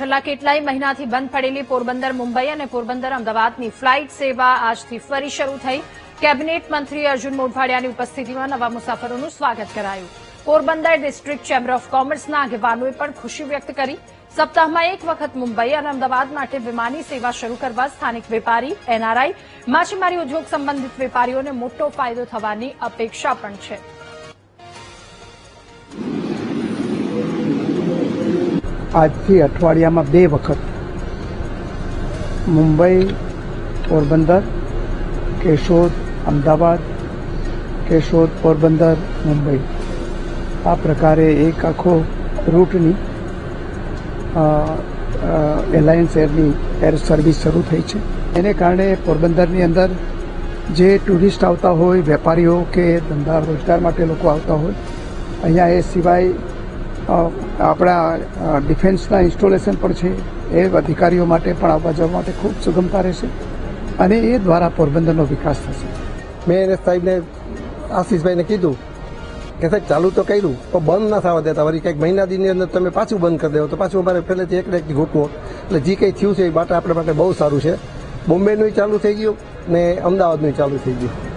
છેલ્લા કેટલાય મહિનાથી બંધ પડેલી પોરબંદર મુંબઈ અને પોરબંદર અમદાવાદની ફ્લાઇટ સેવા આજથી ફરી શરૂ થઈ। કેબિનેટ મંત્રી અર્જુન મોઢવાડિયાની ઉપસ્થિતિમાં નવા મુસાફરોનું સ્વાગત કરાયું। પોરબંદર ડિસ્ટ્રિક્ટ ચેમ્બર ઓફ કોમર્સના આગેવાનોએ પણ ખુશી વ્યક્ત કરી। સપ્તાહમાં એક વખત મુંબઈ અને અમદાવાદ માટે વિમાની સેવા શરૂ કરવા સ્થાનિક વેપારી, એનઆરઆઈ, માછીમારી ઉદ્યોગ સંબંધિત વેપારીઓને મોટો ફાયદો થવાની અપેક્ષા પણ છે। આજથી અઠવાડિયામાં 2 વખત મુંબઈ, પોરબંદર, કેશોદ, અમદાવાદ, કેશોદ, પોરબંદર, મુંબઈ આ પ્રકારે એક આખો રૂટની એલાયન્સ એરની એર સર્વિસ શરૂ થઈ છે। એને કારણે પોરબંદરની અંદર જે ટુરિસ્ટ આવતા હોય, વેપારીઓ કે ધંધા રોજગાર માટે લોકો આવતા હોય, અહીંયા એ સિવાય આપણા ડિફેન્સના ઇન્સ્ટોલેશન પણ છે, એ અધિકારીઓ માટે પણ આવવા જવા માટે ખૂબ સુગમતા રહેશે અને એ દ્વારા પોરબંદરનો વિકાસ થશે। મેં એને સાહેબને આશીષભાઈને કીધું કે સાહેબ ચાલુ તો કર્યું તો બંધ ના થવા દેતા, વળી કંઈક મહિના દીની અંદર તમે પાછું બંધ કરી દેવો તો પાછું અમારે પહેલેથી એકથી ગોઠવો, એટલે જે કંઈ થયું છે એ માટે આપણા માટે બહુ સારું છે। બોમ્બેનું ચાલુ થઈ ગયું ને અમદાવાદનું ચાલુ થઈ ગયું।